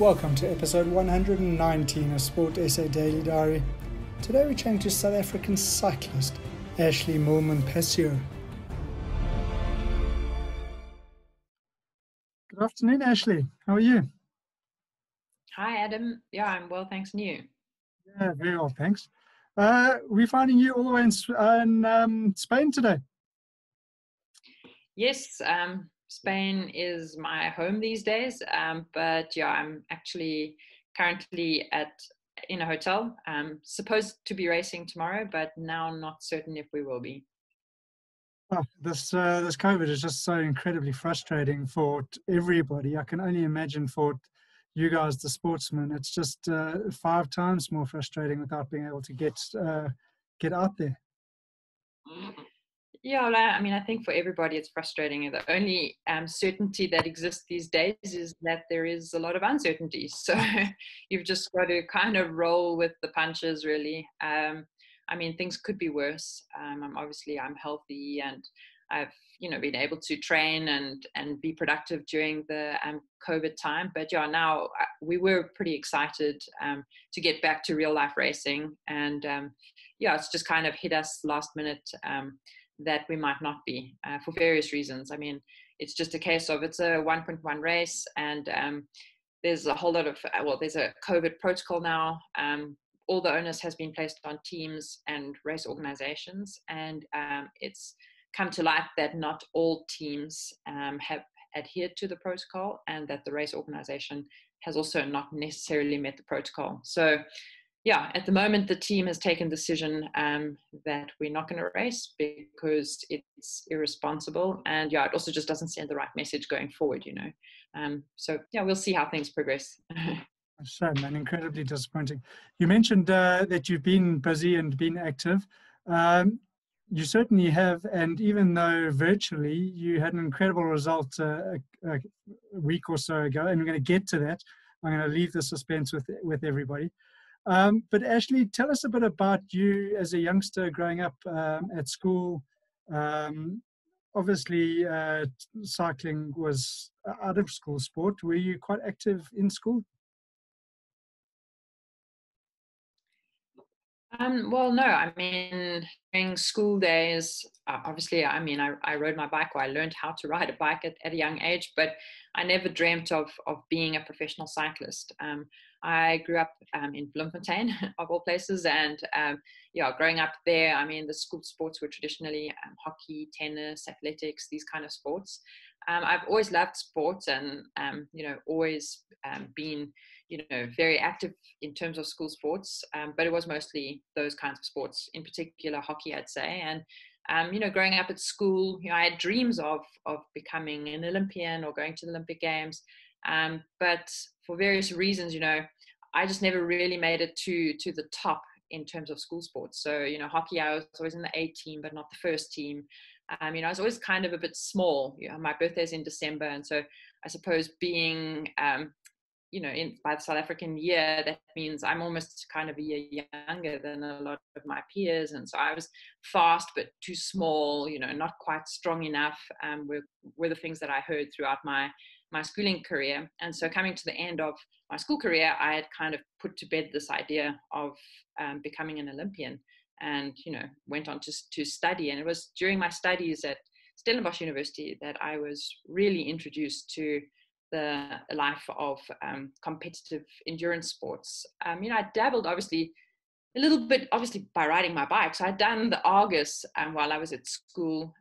Welcome to episode 119 of Sport SA Daily Diary. Today we're chatting to South African cyclist Ashleigh Moolman Pasio. Good afternoon, Ashleigh. How are you? Hi, Adam. Yeah, I'm well, thanks. And you? Yeah, very well, thanks. We're finding you all the way in Spain today. Yes, Spain is my home these days, but yeah, I'm actually currently in a hotel. Supposed to be racing tomorrow, but now not certain if we will be. Oh, this COVID is just so incredibly frustrating for everybody. I can only imagine for you guys, the sportsmen, it's just 5 times more frustrating without being able to get out there. Yeah, well, I mean, I think for everybody it's frustrating. The only certainty that exists these days is that there is a lot of uncertainty. So you've just got to kind of roll with the punches, really. I mean, things could be worse. I'm healthy and I've been able to train and be productive during the COVID time. But yeah, now we were pretty excited to get back to real life racing, and yeah, it's just kind of hit us last minute that we might not be for various reasons. I mean, it's just a case of it's a 1.1 race, and there's a whole lot of there's a COVID protocol now. All the onus has been placed on teams and race organizations, and it's come to light that not all teams have adhered to the protocol, and that the race organization has also not necessarily met the protocol. So yeah, at the moment the team has taken the decision that we're not going to race because it's irresponsible, and yeah, it also just doesn't send the right message going forward, so yeah, we'll see how things progress. Shame, and incredibly disappointing. You mentioned that you've been busy and been active. You certainly have, and even though virtually, you had an incredible result a week or so ago, and we're going to get to that. I'm going to leave the suspense with everybody. But Ashleigh, tell us a bit about you as a youngster growing up at school. Obviously, cycling was out of school sport. Were you quite active in school? Well, no, I mean, during school days, obviously, I mean, I rode my bike, or I learned how to ride a bike at a young age, but I never dreamt of being a professional cyclist. I grew up in Bloemfontein, of all places, and yeah, growing up there, I mean, the school sports were traditionally hockey, tennis, athletics, these kind of sports. I've always loved sports, and always been very active in terms of school sports, but it was mostly those kinds of sports, in particular hockey, I'd say. And growing up at school, I had dreams of becoming an Olympian or going to the Olympic Games, but for various reasons, I just never really made it to the top in terms of school sports. So hockey, I was always in the A team, but not the first team. I was always kind of a bit small. My birthday's in December, and so I suppose being by the South African year, that means I'm almost kind of a year younger than a lot of my peers. And so I was fast, but too small, not quite strong enough, were the things that I heard throughout my schooling career. And so coming to the end of my school career, I had kind of put to bed this idea of becoming an Olympian, and, went on to study. And it was during my studies at Stellenbosch University that I was really introduced to the life of competitive endurance sports. I dabbled obviously a little bit, obviously by riding my bike. So I'd done the Argus while I was at school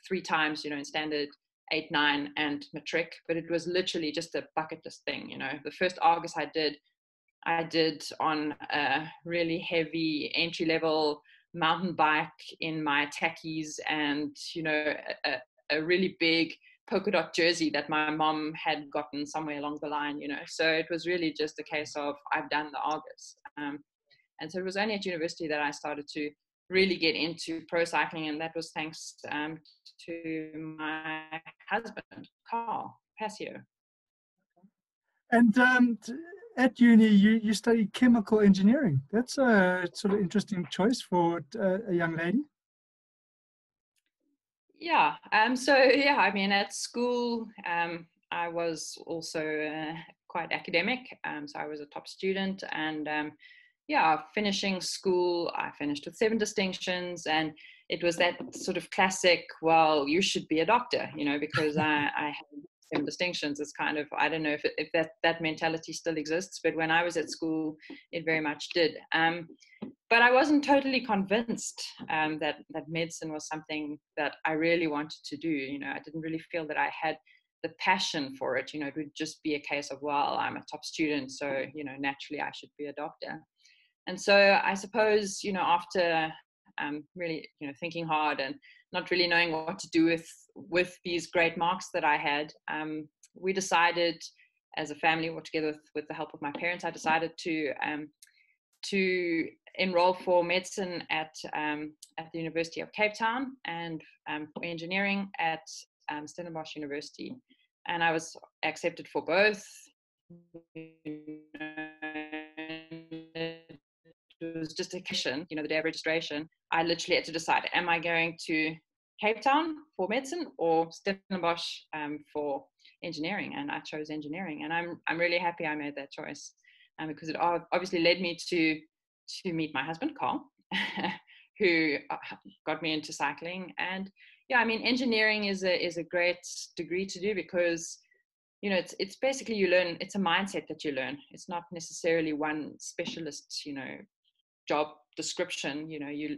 3 times, in standard 8, 9 and matric, but it was literally just a bucket list thing. The first Argus I did on a really heavy entry level mountain bike in my tackies, and a really big polka dot jersey that my mom had gotten somewhere along the line, so it was really just a case of I've done the Argus. And so it was only at university that I started to really get into pro cycling, and that was thanks to my husband, Carl Pasio. And at uni, you studied chemical engineering. That's a sort of interesting choice for a young lady. Yeah. So yeah, I mean, at school, I was also quite academic. So I was a top student, and yeah, finishing school, I finished with 7 distinctions, and it was that sort of classic, well, you should be a doctor, you know, because I had 7 distinctions. It's kind of, I don't know if that mentality still exists, but when I was at school, it very much did. But I wasn't totally convinced that medicine was something that I really wanted to do. You know, I didn't really feel that I had the passion for it. You know, it would just be a case of, well, I'm a top student, so, you know, naturally I should be a doctor. And so I suppose, you know, after really, you know, thinking hard and not really knowing what to do with these great marks that I had, we decided as a family, or together with the help of my parents, I decided to enroll for medicine at the University of Cape Town, and for engineering at Stellenbosch University. And I was accepted for both. It was just a question, you know, the day of registration. I literally had to decide, am I going to Cape Town for medicine or Stellenbosch for engineering? And I chose engineering, and I'm really happy I made that choice, because it obviously led me to meet my husband, Carl, who got me into cycling. And yeah, I mean, engineering is a great degree to do, because, you know, it's basically, you learn, it's a mindset that you learn. It's not necessarily one specialist, you know, job description. You know, you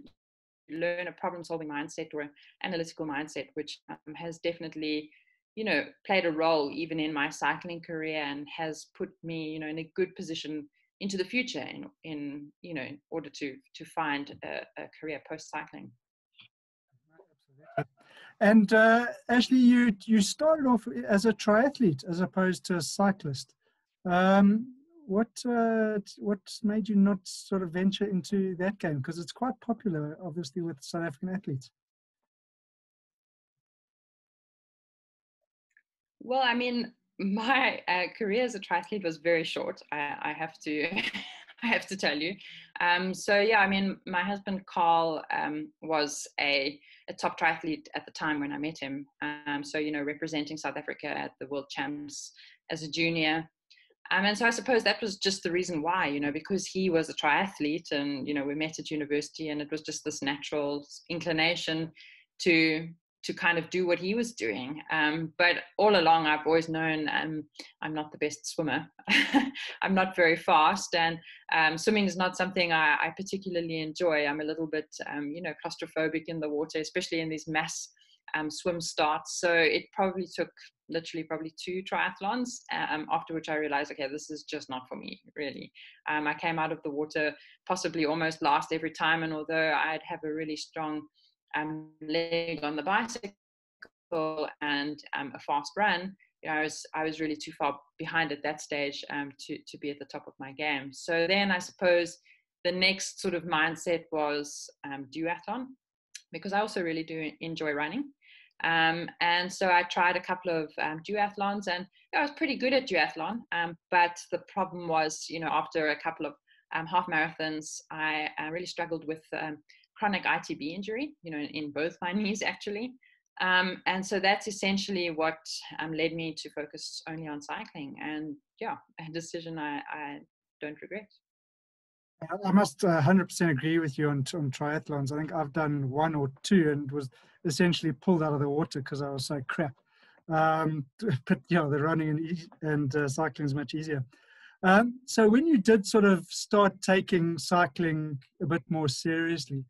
learn a problem solving mindset or an analytical mindset, which has definitely, you know, played a role even in my cycling career, and has put me, you know, in a good position into the future in you know, in order to find a career post cycling. And Ashleigh, you started off as a triathlete as opposed to a cyclist. What made you not sort of venture into that game? Because it's quite popular, obviously, with South African athletes. Well, I mean, my career as a triathlete was very short. I have to, I have to tell you. So yeah, I mean, my husband Carl was a top triathlete at the time when I met him. So, you know, representing South Africa at the World Champs as a junior. And so I suppose that was just the reason why, you know, because he was a triathlete, and, you know, we met at university, and it was just this natural inclination to kind of do what he was doing. But all along, I've always known I'm not the best swimmer. I'm not very fast, and swimming is not something I particularly enjoy. I'm a little bit, you know, claustrophobic in the water, especially in these mass swim starts. So it probably took probably 2 triathlons, after which I realized, okay, this is just not for me, really. I came out of the water possibly almost last every time, and although I'd have a really strong leg on the bicycle and a fast run, you know, I was really too far behind at that stage to be at the top of my game. So then I suppose the next sort of mindset was duathlon, because I also really do enjoy running. And so I tried a couple of duathlons, and I was pretty good at duathlon. But the problem was, you know, after a couple of half marathons, I really struggled with chronic ITB injury, you know, in both my knees actually. And so that's essentially what led me to focus only on cycling. And yeah, a decision I don't regret. I must 100% agree with you on triathlons. I think I've done 1 or 2 and was essentially pulled out of the water because I was so crap. But yeah, the running and cycling is much easier. So when you did sort of start taking cycling a bit more seriously,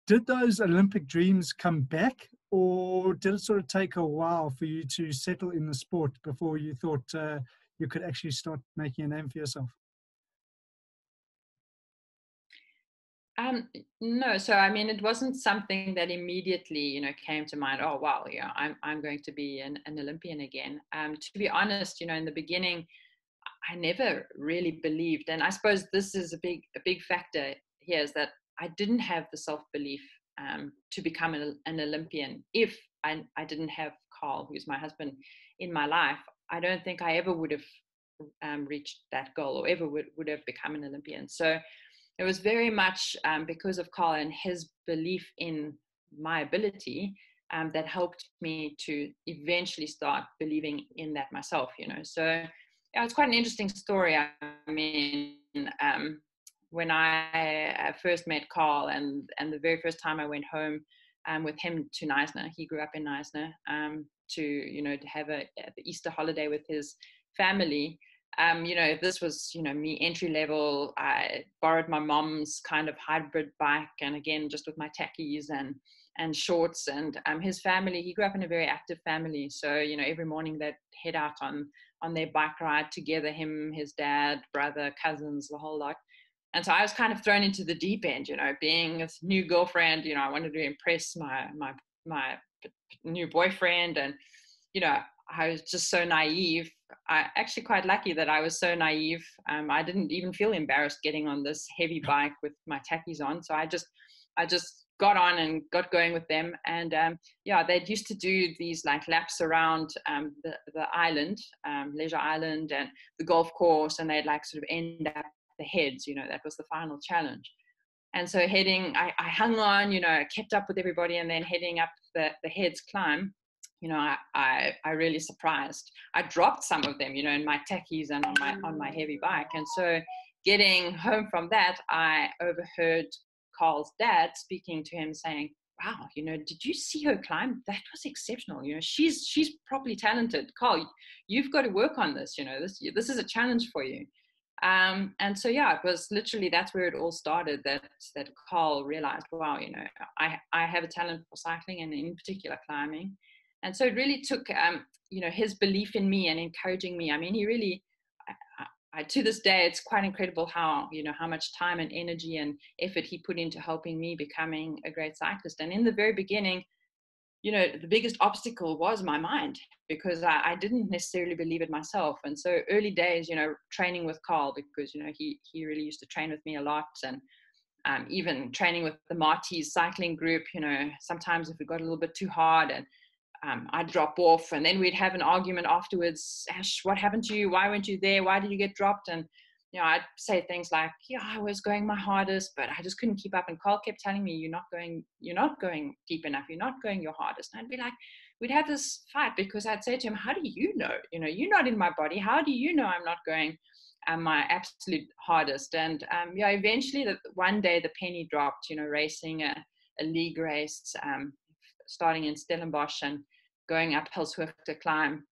did those Olympic dreams come back, or did it sort of take a while for you to settle in the sport before you thought you could actually start making a name for yourself? No, so I mean, it wasn't something that immediately, you know, came to mind. Oh, wow, yeah, I'm going to be an Olympian again. To be honest, you know, in the beginning, I never really believed, and I suppose this is a big factor here, is that I didn't have the self belief to become an Olympian. If I didn't have Carl, who's my husband, in my life, I don't think I ever would have reached that goal, or ever would have become an Olympian. So it was very much because of Carl and his belief in my ability that helped me to eventually start believing in that myself, you know. So Yeah, it's quite an interesting story. I mean, when I first met Carl, and the very first time I went home with him to Neisner, he grew up in Neisner, to have the Easter holiday with his family. This was, me entry level. I borrowed my mom's kind of hybrid bike, and again, just with my tackies and shorts. And his family, he grew up in a very active family. So, every morning they'd head out on their bike ride together, him, his dad, brother, cousins, the whole lot. And so I was kind of thrown into the deep end, being a new girlfriend. I wanted to impress my new boyfriend, and I was just so naive. I actually quite lucky that I was so naive. I didn't even feel embarrassed getting on this heavy bike with my tackies on. So I just got on and got going with them. And they used to do these like laps around the island, Leisure Island, and the golf course, and they'd like sort of end up the heads. That was the final challenge. And so I hung on, kept up with everybody, and then heading up the heads climb, I really surprised. I dropped some of them, in my tackies and on my heavy bike. And so getting home from that, I overheard Carl's dad speaking to him saying, wow, did you see her climb? That was exceptional. She's properly talented. Carl, you've got to work on this. This is a challenge for you. And so, it was literally, that's where it all started, that Carl realized, wow, I have a talent for cycling, and in particular climbing. And so it really took, his belief in me and encouraging me. I mean, he really, to this day, it's quite incredible how much time and energy and effort he put into helping me becoming a great cyclist. And in the very beginning, the biggest obstacle was my mind, because I didn't necessarily believe it myself. And so early days, training with Carl, because, he really used to train with me a lot. And even training with the Marty's cycling group, sometimes if it got a little bit too hard, and I'd drop off, and then we'd have an argument afterwards. Ash, what happened to you? Why weren't you there? Why did you get dropped? And I'd say things like, I was going my hardest, but I just couldn't keep up. And Carl kept telling me, you're not going deep enough. You're not going your hardest. And I'd be like, we'd have this fight, because I'd say to him, how do you know? You're not in my body. How do you know I'm not going my absolute hardest? And eventually one day the penny dropped, racing a league race, starting in Stellenbosch and going up Hillswift to climb.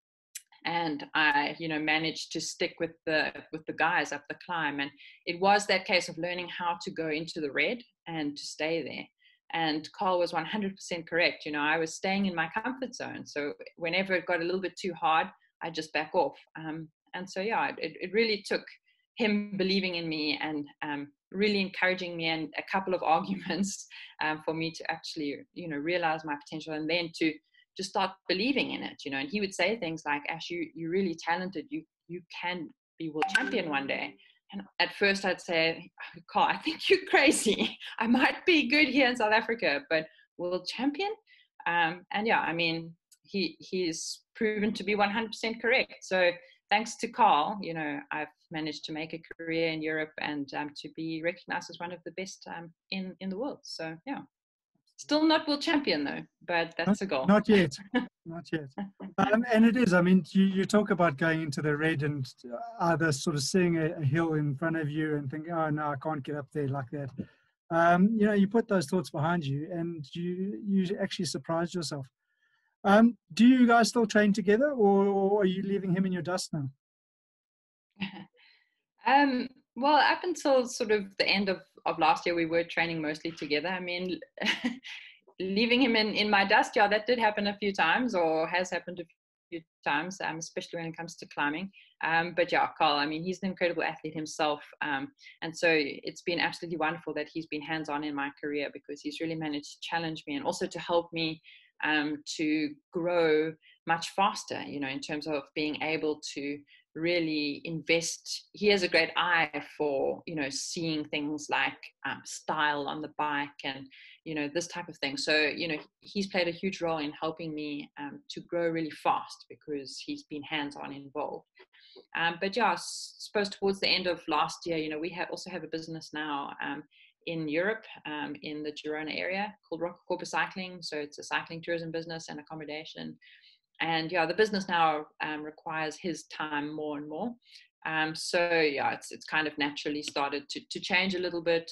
And I, managed to stick with the guys up the climb. And it was that case of learning how to go into the red and to stay there. And Carl was 100% correct. I was staying in my comfort zone. So whenever it got a little bit too hard, I just back off. And so, it really took him believing in me and really encouraging me, and a couple of arguments for me to actually, realize my potential, and then to just start believing in it, and he would say things like, Ash, you're really talented. You can be world champion one day. And at first I'd say, Carl, I think you're crazy. I might be good here in South Africa, but world champion? He's proven to be 100% correct. So thanks to Carl, I've managed to make a career in Europe, and to be recognized as one of the best in the world. So, still not world champion though, but that's a goal. Not yet. Not yet. And it is, I mean, you talk about going into the red and either sort of seeing a hill in front of you and thinking, oh, no, I can't get up there like that. You put those thoughts behind you, and you actually surprised yourself. Do you guys still train together, or are you leaving him in your dust now? Well, up until sort of the end of last year, we were training mostly together. I mean, leaving him in my dust, that did happen a few times, or has happened a few times, especially when it comes to climbing. But Carl, I mean, he's an incredible athlete himself. And so it's been absolutely wonderful that he's been hands-on in my career, because he's really managed to challenge me and also to help me to grow much faster, in terms of being able to really invest. He has a great eye for, seeing things like style on the bike and, this type of thing. So, he's played a huge role in helping me to grow really fast, because he's been hands-on involved. But I suppose towards the end of last year, we also have a business now in Europe, in the Girona area, called Rock Corpus Cycling. So it's a cycling tourism business and accommodation. And yeah, the business now requires his time more and more. So yeah, it's kind of naturally started to change a little bit.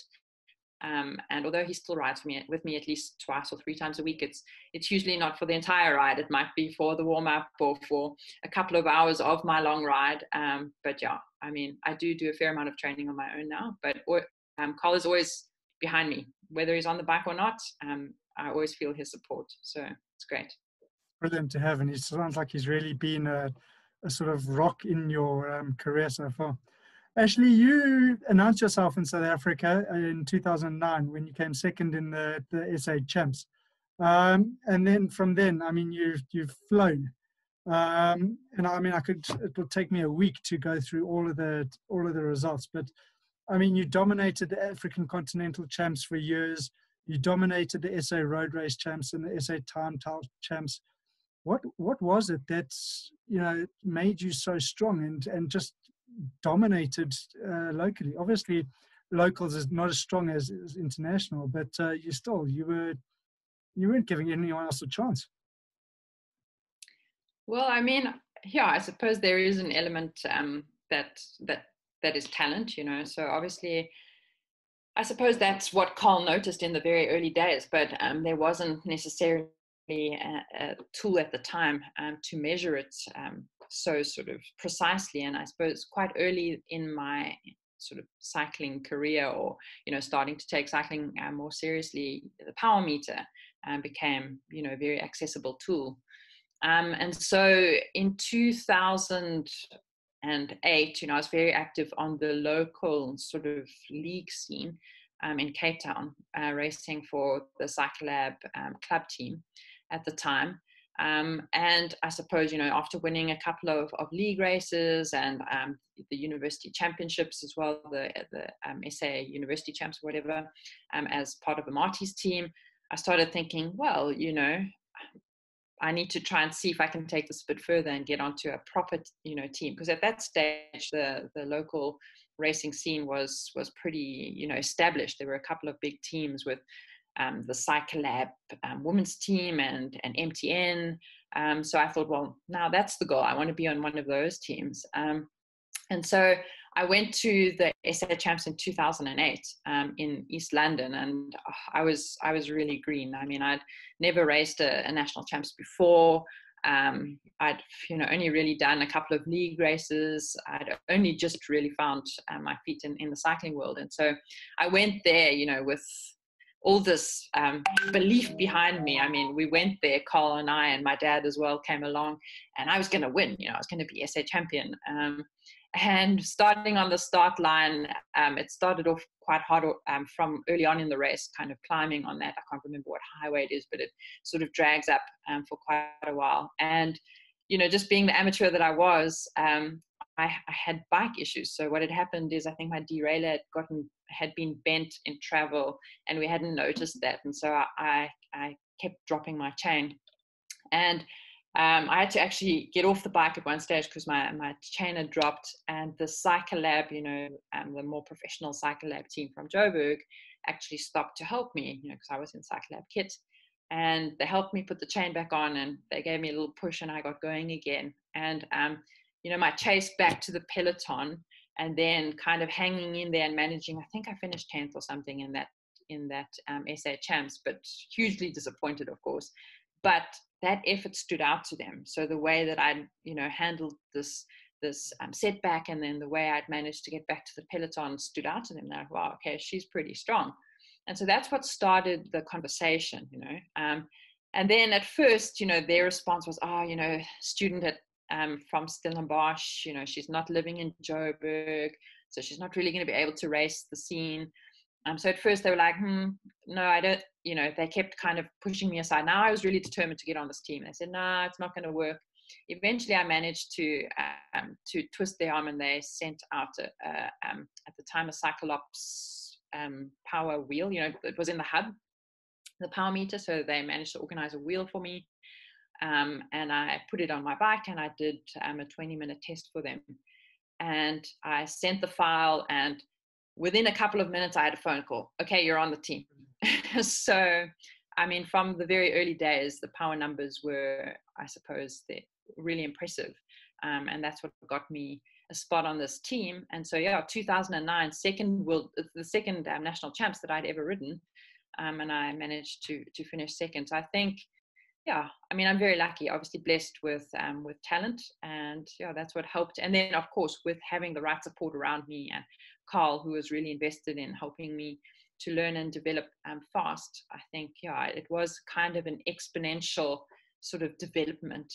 And although he still rides with me at least twice or three times a week, it's usually not for the entire ride. It might be for the warm up or for a couple of hours of my long ride. But yeah, I mean, I do a fair amount of training on my own now. But Carl is always behind me, whether he's on the bike or not. I always feel his support, so it's great. Brilliant to have, and he sounds like he's really been a sort of rock in your career so far. Ashleigh, you announced yourself in South Africa in 2009 when you came second in the SA Champs. And then from then, I mean, you've flown. And I mean, it will take me a week to go through all of the results. But I mean, you dominated the African Continental Champs for years. You dominated the SA Road Race Champs and the SA Time Trial Champs. What was it that made you so strong and just dominated locally? Obviously, locals is not as strong as international, but you weren't giving anyone else a chance. Well, I mean, yeah, I suppose there is an element that is talent, So obviously, I suppose that's what Carl noticed in the very early days, but there wasn't necessarily a tool at the time to measure it so sort of precisely. And I suppose quite early in my sort of cycling career, or starting to take cycling more seriously, the power meter became a very accessible tool. And so in 2008, I was very active on the local sort of league scene in Cape Town, racing for the Cyclab club team at the time. And I suppose, after winning a couple of league races and the university championships as well, the SA University Champs or whatever, as part of the Marty's team, I started thinking, well, I need to try and see if I can take this a bit further and get onto a proper, team. Because at that stage, the local racing scene was pretty, established. There were a couple of big teams with the Cyclab women's team and MTN. So I thought, well, now that's the goal. I want to be on one of those teams. And so I went to the SA Champs in 2008 in East London, and I was really green. I mean, I'd never raced a national champs before. I'd only really done a couple of league races. I'd only just really found my feet in the cycling world, and so I went there, with all this belief behind me. I mean, we went there, Carl and I, and my dad as well came along, and I was going to win. I was going to be SA champion. And starting on the start line, it started off quite hard from early on in the race, kind of climbing on that. I can't remember what highway it is, but it sort of drags up for quite a while. And, just being the amateur that I was, I had bike issues. So what had happened is I think my derailleur had been bent in travel, and we hadn't noticed that. And so I kept dropping my chain. And I had to actually get off the bike at one stage because my chain had dropped, and the Cyclab, the more professional Cyclab team from Joburg actually stopped to help me, because I was in Cyclab kit, and they helped me put the chain back on, and they gave me a little push, and I got going again. And my chase back to the peloton, and then kind of hanging in there and managing. I think I finished 10th or something in that SA Champs, but hugely disappointed, of course. But that effort stood out to them. So the way that I, handled this setback, and then the way I'd managed to get back to the peloton stood out to them. They're like, wow, okay, she's pretty strong. And so that's what started the conversation, and then at first, their response was, student from Stellenbosch, she's not living in Joburg, so she's not really going to be able to race the scene. So at first they were like, no, I don't, they kept kind of pushing me aside. Now I was really determined to get on this team. They said, no, it's not going to work. Eventually I managed to twist their arm, and they sent out, at the time, a Cyclops power wheel. It was in the hub, the power meter. So they managed to organize a wheel for me. And I put it on my bike, and I did a 20-minute test for them. And I sent the file, and within a couple of minutes, I had a phone call. Okay, you're on the team. So I mean, from the very early days, the power numbers were, I suppose, they're really impressive. And that's what got me a spot on this team. And so, yeah, 2009, the second national champs that I'd ever ridden. And I managed to finish second. So I think, yeah, I mean, I'm very lucky, obviously blessed with talent, and yeah, that's what helped. And then, of course, with having the right support around me, and Carl, who was really invested in helping me to learn and develop fast. I think, yeah, it was kind of an exponential sort of development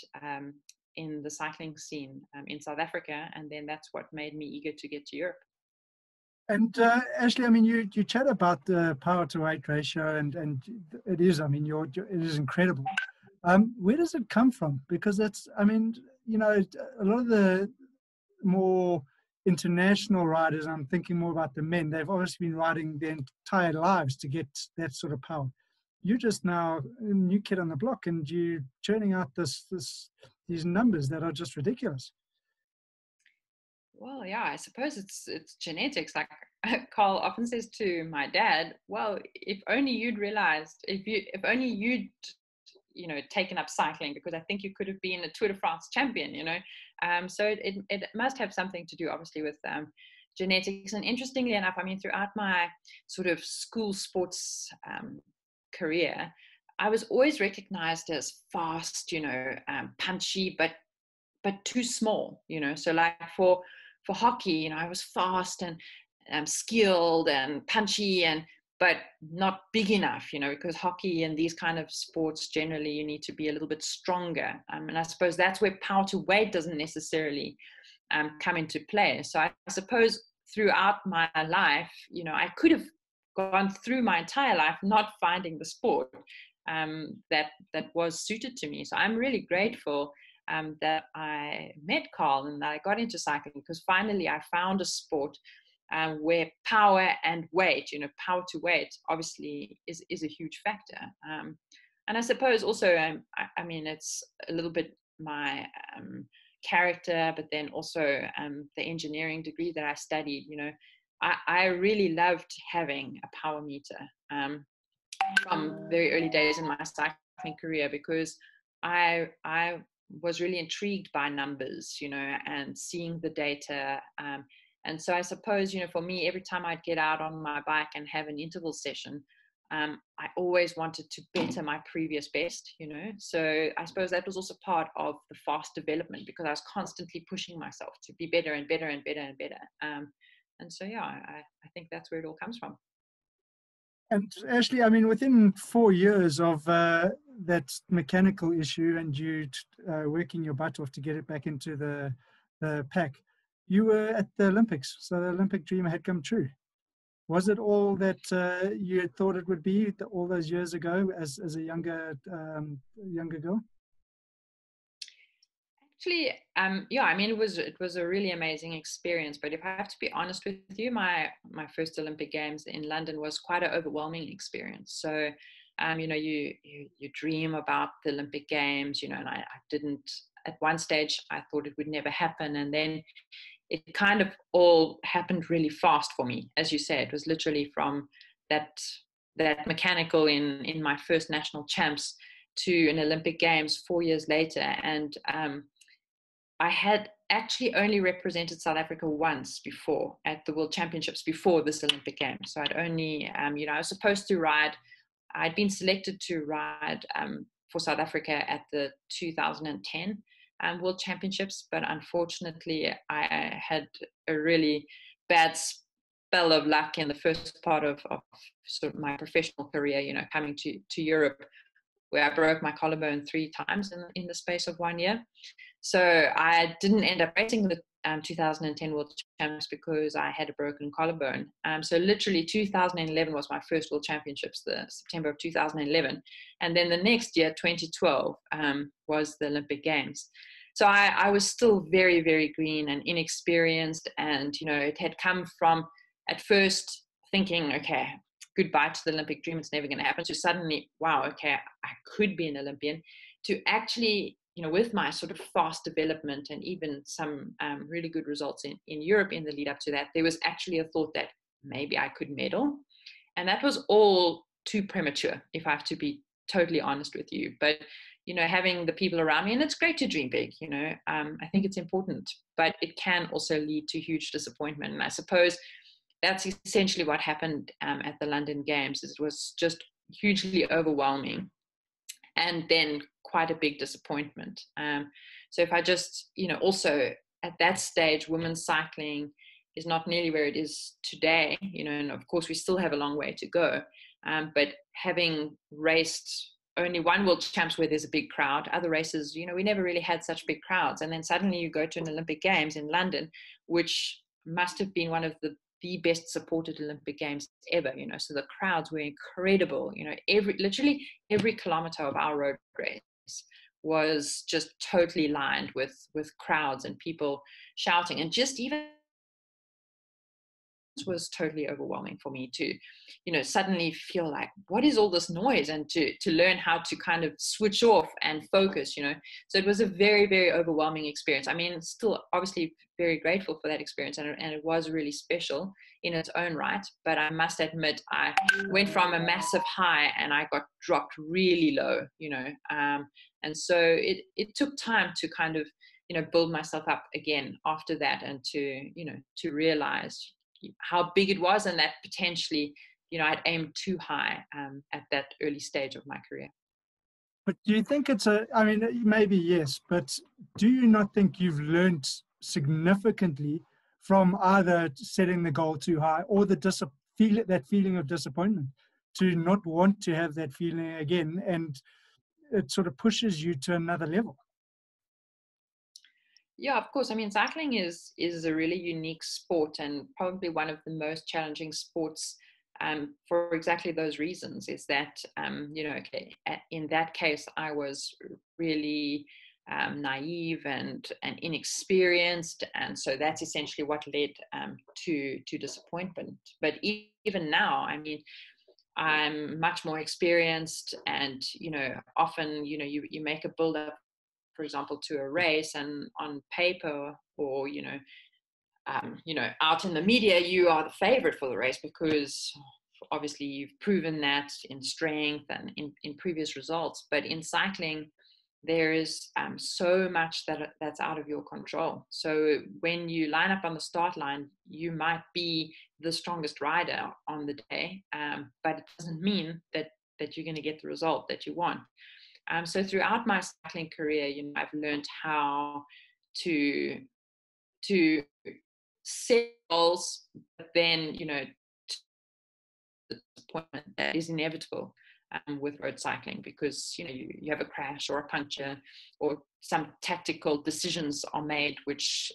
in the cycling scene in South Africa, and then that's what made me eager to get to Europe. And Ashleigh, I mean, you chat about the power to weight ratio, and it is, I mean, it is incredible. Where does it come from? Because that's, I mean, you know, a lot of the more international riders, I'm thinking more about the men, they've obviously been riding their entire lives to get that sort of power. You're just now a new kid on the block, and you're churning out these numbers that are just ridiculous. Well, yeah, I suppose it's genetics. Like Carl often says to my dad, well, if only you'd realized, if only you'd, you know, taken up cycling, because I think you could have been a Tour de France champion, you know. So it must have something to do, obviously, with genetics. And interestingly enough, I mean, throughout my sort of school sports career, I was always recognized as fast, you know, punchy, but too small, you know. So like for hockey, you know, I was fast and skilled and punchy, but not big enough, you know, because hockey and these kind of sports, generally you need to be a little bit stronger. And I suppose that's where power to weight doesn't necessarily come into play. So I suppose throughout my life, you know, I could have gone through my entire life not finding the sport that was suited to me. So I'm really grateful that I met Carl and that I got into cycling, because finally I found a sport where power and weight, you know, power to weight obviously is a huge factor. And I suppose also, I mean, it's a little bit my character, but then also the engineering degree that I studied, you know, I really loved having a power meter from very early days in my cycling career, because I was really intrigued by numbers, you know, and seeing the data. And so I suppose, you know, for me, every time I'd get out on my bike and have an interval session, I always wanted to better my previous best, you know. So I suppose that was also part of the fast development, because I was constantly pushing myself to be better and better and better and better. And so, yeah, I think that's where it all comes from. And Ashleigh, I mean, within 4 years of that mechanical issue and you working your butt off to get it back into the pack, you were at the Olympics. So the Olympic dream had come true. Was it all that you had thought it would be all those years ago as a younger girl? Actually, yeah, I mean, it was a really amazing experience. But if I have to be honest with you, my first Olympic Games in London was quite an overwhelming experience. So, you know, you dream about the Olympic Games, you know, and I didn't. At one stage, I thought it would never happen, and then it kind of all happened really fast for me. As you say, it was literally from that mechanical in my first national champs to an Olympic Games 4 years later, and I had actually only represented South Africa once before at the World Championships before this Olympic Games. So I'd only, you know, I was supposed to ride, I'd been selected to ride for South Africa at the 2010 World Championships, but unfortunately I had a really bad spell of luck in the first part of sort of my professional career, you know, coming to Europe, where I broke my collarbone 3 times in the space of 1 year. So I didn't end up racing the 2010 World Championships because I had a broken collarbone. So literally 2011 was my first World Championships, the September of 2011. And then the next year, 2012, was the Olympic Games. So I was still very, very green and inexperienced. And, you know, it had come from at first thinking, okay, goodbye to the Olympic dream, it's never going to happen. So suddenly, wow, okay, I could be an Olympian, to actually, you know, with my sort of fast development and even some really good results in Europe in the lead up to that, there was actually a thought that maybe I could medal. And that was all too premature, if I have to be totally honest with you. But, you know, having the people around me, and it's great to dream big, you know, I think it's important, but it can also lead to huge disappointment. And I suppose that's essentially what happened at the London Games. It was just hugely overwhelming, and then quite a big disappointment. So if I just, you know, also at that stage, women's cycling is not nearly where it is today, you know, and of course we still have a long way to go. But having raced only one world champs where there's a big crowd, other races, you know, we never really had such big crowds. And then suddenly you go to an Olympic Games in London, which must have been one of the best supported Olympic Games ever, you know, so the crowds were incredible, you know, literally every kilometer of our road race was just totally lined with crowds and people shouting, and just even was totally overwhelming for me to, you know, suddenly feel like, what is all this noise, and to learn how to kind of switch off and focus, you know. So it was a very, very overwhelming experience. I mean, still obviously very grateful for that experience, and it was really special in its own right. But I must admit, I went from a massive high and I got dropped really low, you know. And so it took time to kind of, you know, build myself up again after that, and to, you know, to realize how big it was, and that potentially, you know, I'd aimed too high at that early stage of my career. But do you think I mean, maybe yes, but do you not think you've learned significantly from either setting the goal too high or that feeling of disappointment, to not want to have that feeling again, and it sort of pushes you to another level? Yeah, of course. I mean, cycling is a really unique sport, and probably one of the most challenging sports, for exactly those reasons. Is that, you know, okay, in that case, I was really naive and inexperienced, and so that's essentially what led to disappointment. But even now, I mean, I'm much more experienced, and, you know, often, you know, you make a build up, for example, to a race, and on paper, or, you know, out in the media, you are the favorite for the race, because obviously you've proven that in strength and in previous results. But in cycling, there is so much that's out of your control. So when you line up on the start line, you might be the strongest rider on the day, but it doesn't mean that you're going to get the result that you want. So throughout my cycling career, you know, I've learned how to set goals, but then, you know, the disappointment that is inevitable with road cycling, because, you know, you have a crash or a puncture, or some tactical decisions are made which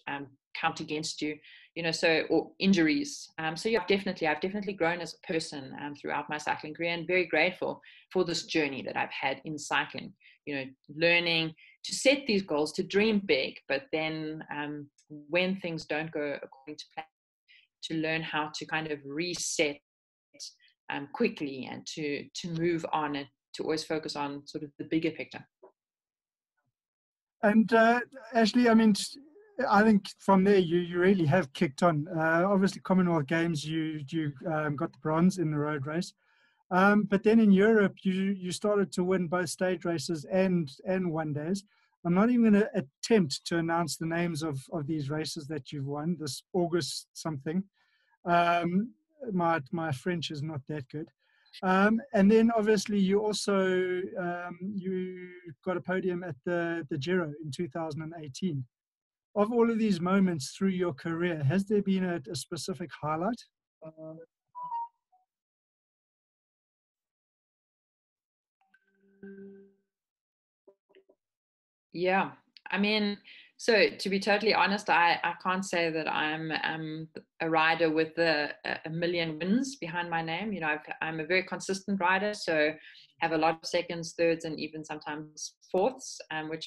count against you, you know, so, or injuries. So yeah, I've definitely grown as a person throughout my cycling career, and very grateful for this journey that I've had in cycling, you know, learning to set these goals, to dream big, but then when things don't go according to plan, to learn how to kind of reset quickly, and to move on, and to always focus on sort of the bigger picture. And Ashleigh, I mean, I think from there you really have kicked on. Obviously, Commonwealth Games, you got the bronze in the road race, but then in Europe you started to win both stage races and one days. I'm not even going to attempt to announce the names of these races that you've won this August something. My French is not that good. And then obviously you also you got a podium at the Giro in 2018. Of all of these moments through your career, has there been a specific highlight? Yeah, I mean, so to be totally honest, I can't say that I'm a rider with a million wins behind my name. You know, I'm a very consistent rider, so have a lot of seconds, thirds, and even sometimes fourths, which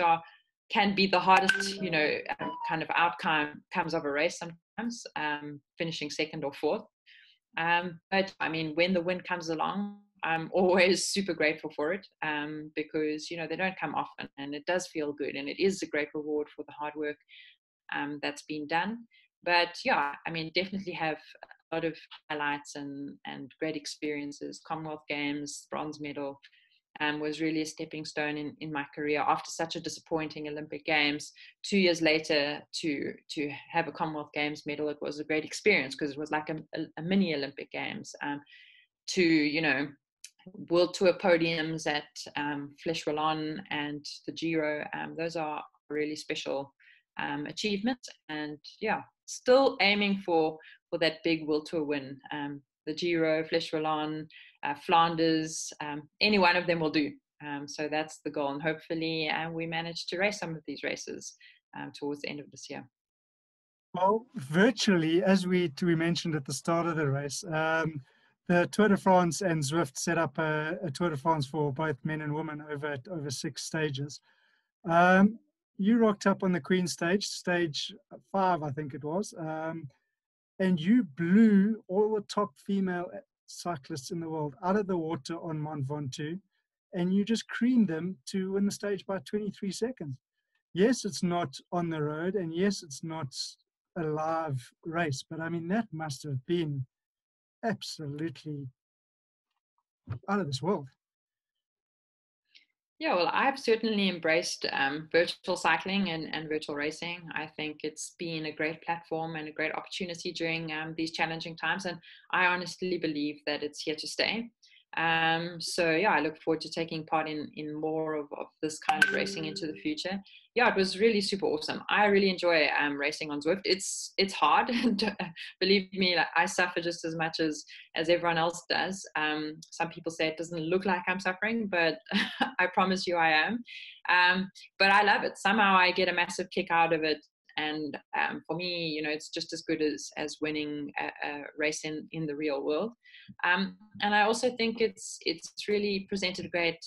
can be the hardest, you know, kind of outcomes of a race sometimes, finishing second or fourth. But I mean, when the win comes along, I'm always super grateful for it, because, you know, they don't come often, and it does feel good, and it is a great reward for the hard work that's been done. But yeah, I mean, definitely have a lot of highlights and great experiences. Commonwealth Games, bronze medal, was really a stepping stone in my career. After such a disappointing Olympic Games, 2 years later to have a Commonwealth Games medal, it was a great experience because it was like a mini Olympic Games. To, you know, World Tour podiums at Flèche Wallonne and the Giro, those are really special achievements. And yeah, still aiming for that big World Tour win. The Giro, Flèche Wallonne, Flanders, any one of them will do. So that's the goal, and hopefully we manage to race some of these races towards the end of this year. Well, virtually, as we mentioned at the start of the race, the Tour de France and Zwift set up a Tour de France for both men and women over 6 stages. You rocked up on the Queen stage, stage 5, I think it was, and you blew all the top female cyclists in the world out of the water on Mont Ventoux, and you just creamed them to win the stage by 23 seconds. Yes, it's not on the road, and yes, it's not a live race, but I mean, that must have been absolutely out of this world. Yeah, well, I've certainly embraced virtual cycling and virtual racing. I think it's been a great platform and a great opportunity during these challenging times. And I honestly believe that it's here to stay. So yeah, I look forward to taking part in more of this kind of racing into the future. Yeah, it was really super awesome. I really enjoy racing on Zwift. It's hard. Believe me, like, I suffer just as much as everyone else does. Some people say it doesn't look like I'm suffering, but I promise you I am. But I love it. Somehow I get a massive kick out of it. And for me, you know, it's just as good as winning a race in the real world. And I also think it's really presented a great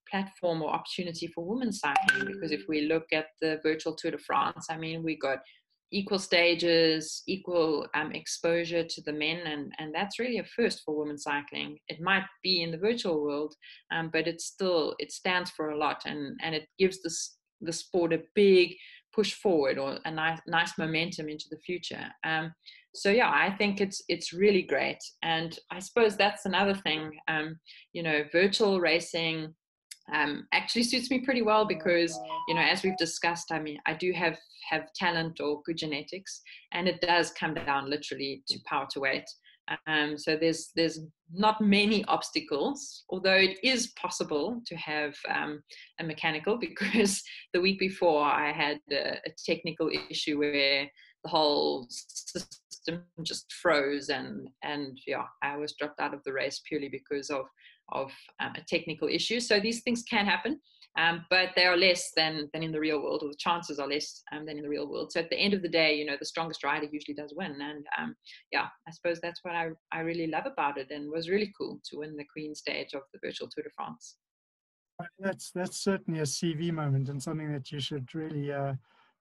platform or opportunity for women's cycling, because if we look at the virtual Tour de France, I mean, we got equal stages, equal exposure to the men, and that's really a first for women's cycling. It might be in the virtual world, but it stands for a lot, and it gives the sport a big push forward, or a nice momentum into the future. So yeah, I think it's really great. And I suppose that's another thing, you know, virtual racing actually suits me pretty well because, you know, as we've discussed, I mean, I do have talent or good genetics, and it does come down literally to power to weight. So there's not many obstacles, although it is possible to have a mechanical, because the week before I had a technical issue where the whole system just froze, and yeah, I was dropped out of the race purely because of a technical issue. So these things can happen, but they are less than in the real world, or the chances are less than in the real world. So at the end of the day, you know, the strongest rider usually does win. And yeah, I suppose that's what I really love about it, and was really cool to win the Queen stage of the virtual Tour de France. That's certainly a CV moment, and something that you should really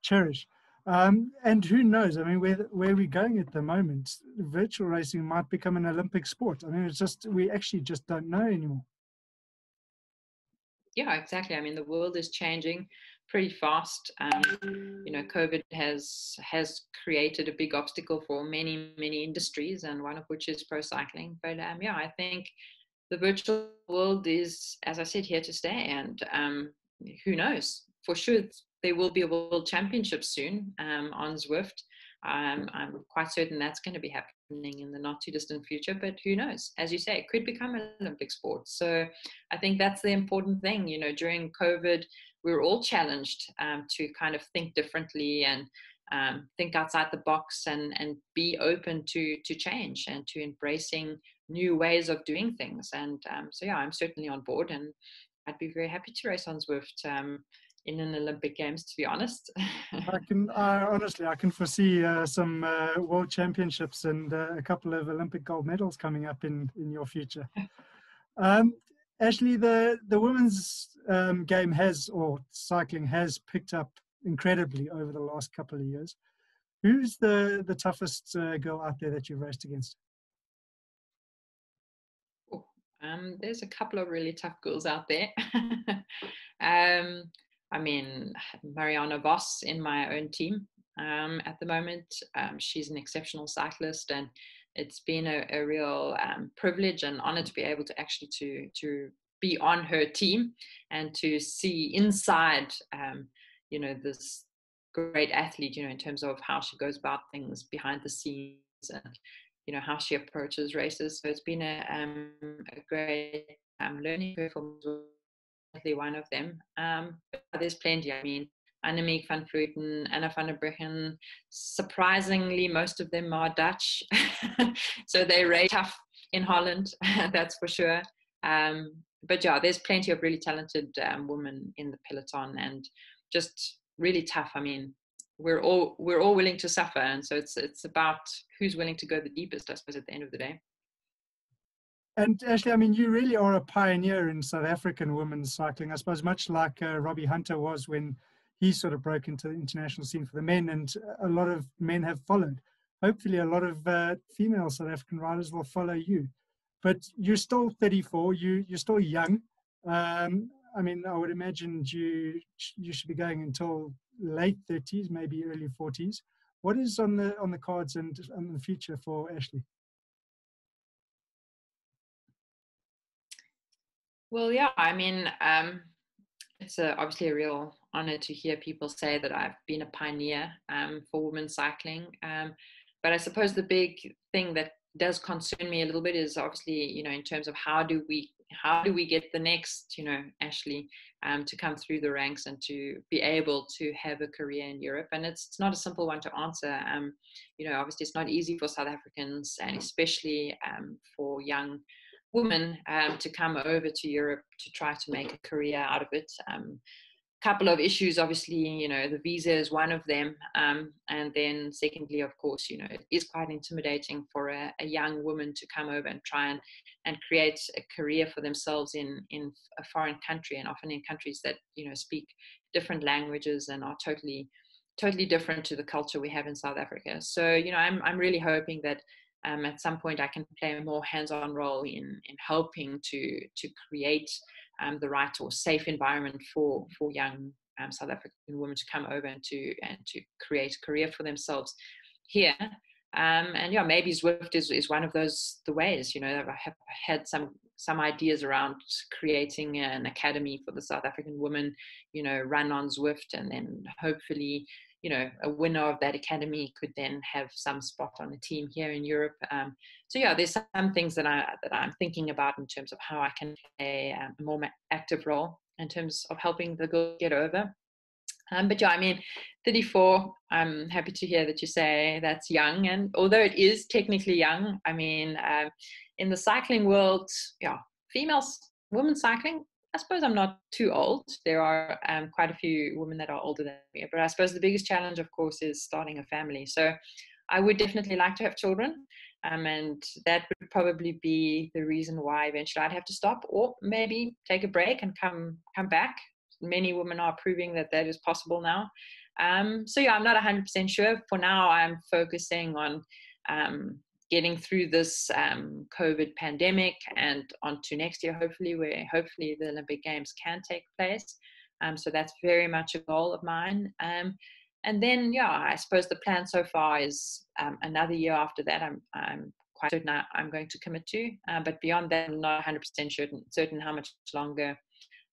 cherish. And who knows? I mean, where we're going at the moment, virtual racing might become an Olympic sport. I mean, it's just, we actually just don't know anymore. Yeah, exactly. I mean, the world is changing pretty fast. You know, COVID has created a big obstacle for many industries, and one of which is pro cycling. But yeah, I think the virtual world is, as I said, here to stay. And who knows? For sure, there will be a world championship soon on Zwift. I'm quite certain that's going to be happening in the not too distant future, but who knows? As you say, it could become an Olympic sport. So I think that's the important thing. You know, during COVID, we were all challenged to kind of think differently and think outside the box, and be open to change and to embracing new ways of doing things. And so yeah, I'm certainly on board, and I'd be very happy to race on Zwift in an Olympic Games, to be honest. Honestly, I can foresee some world championships and a couple of Olympic gold medals coming up in your future. Ashleigh, the women's game or cycling has picked up incredibly over the last couple of years. Who's the toughest girl out there that you've raced against? There's a couple of really tough girls out there. I mean, Marianne Vos in my own team at the moment. She's an exceptional cyclist, and it's been a real privilege and honor to be able to actually to be on her team and to see inside, this great athlete, in terms of how she goes about things behind the scenes and, how she approaches races. So it's been a great learning curve for me, one of them. But there's plenty. I mean, Annemiek van Vleuten, Anna van der Breggen, surprisingly, most of them are Dutch. So they race tough in Holland, that's for sure. But yeah, there's plenty of really talented women in the peloton and just really tough. I mean, we're all willing to suffer, and so it's about who's willing to go the deepest, I suppose, at the end of the day. And Ashleigh, I mean, you really are a pioneer in South African women's cycling, I suppose, much like Robbie Hunter was when he sort of broke into the international scene for the men, and a lot of men have followed. Hopefully, a lot of female South African riders will follow you. But you're still 34, you're still young. I mean, I would imagine you should be going until late 30s, maybe early 40s. What is on the cards and on the future for Ashleigh? Well, yeah, I mean, it's obviously a real honor to hear people say that I've been a pioneer for women's cycling. But I suppose the big thing that does concern me a little bit is obviously, in terms of how do we get the next, Ashleigh to come through the ranks and to be able to have a career in Europe. And it's not a simple one to answer. Obviously it's not easy for South Africans, and especially for young women to come over to Europe to try to make a career out of it. Couple of issues, obviously, the visa is one of them. And then secondly, of course, it is quite intimidating for a young woman to come over and try and create a career for themselves in a foreign country, and often in countries that, speak different languages and are totally different to the culture we have in South Africa. So, I'm really hoping that at some point I can play a more hands-on role in helping to create the right or safe environment for young South African women to come over and to create a career for themselves here. And yeah, maybe Zwift is one of the ways. I have had some ideas around creating an academy for the South African women, run on Zwift, and then hopefully, a winner of that academy could then have some spot on a team here in Europe. So yeah, there's some things that I'm thinking about in terms of how I can play a more active role in terms of helping the girls get over. But yeah, I mean, 34, I'm happy to hear that you say that's young. And although it is technically young, I mean, in the cycling world, yeah, women cycling, I suppose I'm not too old. There are quite a few women that are older than me, but I suppose the biggest challenge, of course, is starting a family. So I would definitely like to have children, and that would probably be the reason why eventually I'd have to stop, or maybe take a break and come back. Many women are proving that is possible now. So yeah, I'm not 100% sure. For now, I'm focusing on getting through this COVID pandemic and on to next year, hopefully the Olympic Games can take place. So that's very much a goal of mine. And then, yeah, I suppose the plan so far is another year after that, I'm quite certain I'm going to commit to. But beyond that, I'm not 100% certain how much longer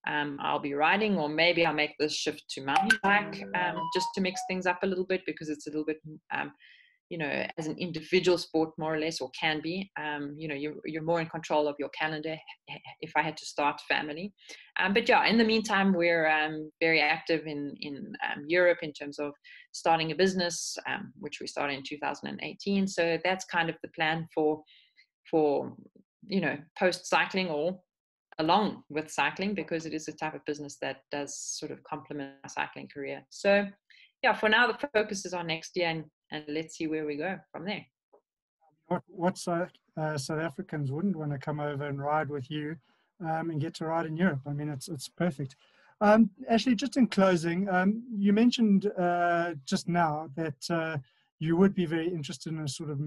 I'll be riding, or maybe I'll make this shift to mountain bike just to mix things up a little bit, because it's a little bit as an individual sport, more or less, or can be, you're more in control of your calendar if I had to start family. But yeah, in the meantime, we're very active in Europe in terms of starting a business, which we started in 2018. So that's kind of the plan for post cycling, or along with cycling, because it is a type of business that does sort of complement our cycling career. So yeah, for now, the focus is on next year, and let's see where we go from there. What South Africans wouldn't want to come over and ride with you and get to ride in Europe? I mean, it's perfect. Ashleigh, just in closing, you mentioned just now that you would be very interested in a sort of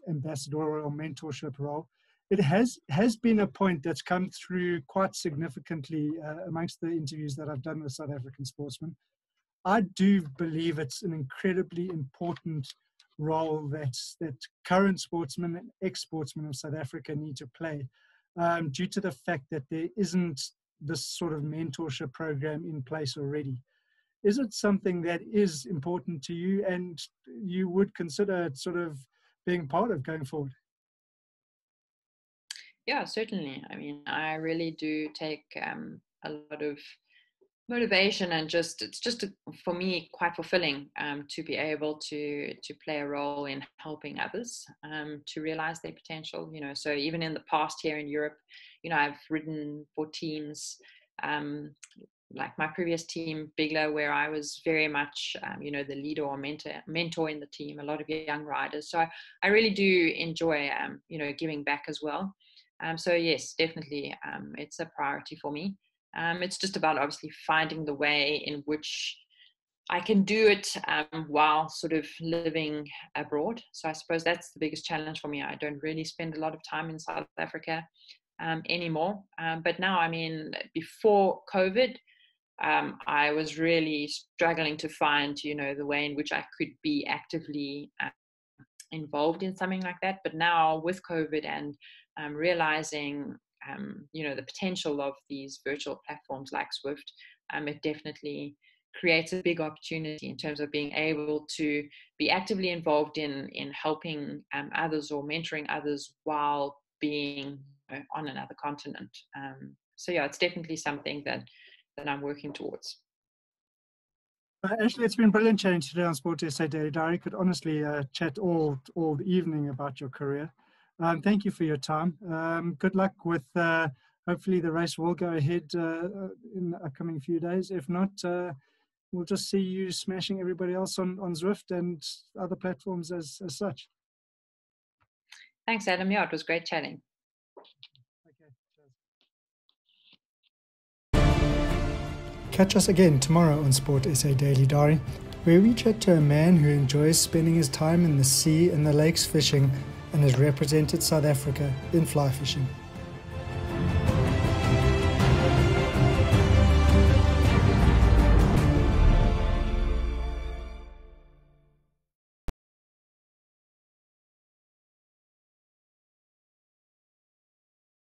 ambassadorial mentorship role. It has been a point that's come through quite significantly amongst the interviews that I've done with South African sportsmen. I do believe it's an incredibly important role that current sportsmen and ex-sportsmen of South Africa need to play. due to the fact that there isn't this sort of mentorship program in place already. Is it something that is important to you and you would consider sort of being part of going forward? Yeah, certainly. I mean, I really do take a lot of motivation, and it's just for me quite fulfilling to be able to play a role in helping others to realize their potential. So even in the past here in Europe, I've ridden for teams like my previous team, Bigler, where I was very much the leader or mentor in the team, a lot of young riders. So I really do enjoy giving back as well. So yes, definitely, it's a priority for me. It's just about obviously finding the way in which I can do it while sort of living abroad. So I suppose that's the biggest challenge for me. I don't really spend a lot of time in South Africa anymore. But now, I mean, before COVID, I was really struggling to find, the way in which I could be actively involved in something like that. But now with COVID and realizing the potential of these virtual platforms like Zwift, it definitely creates a big opportunity in terms of being able to be actively involved in helping others or mentoring others while being on another continent. So yeah, it's definitely something that I'm working towards. Ashleigh, it's been brilliant chatting today on Sport SA Daily Diary. Could honestly chat all the evening about your career. Thank you for your time. Good luck with, hopefully the race will go ahead in the upcoming few days. If not, we'll just see you smashing everybody else on Zwift and other platforms as such. Thanks, Adam. Yeah, it was great chatting. Okay, catch us again tomorrow on Sport SA Daily Diary, where we chat to a man who enjoys spending his time in the sea and the lakes fishing and has represented South Africa in fly fishing.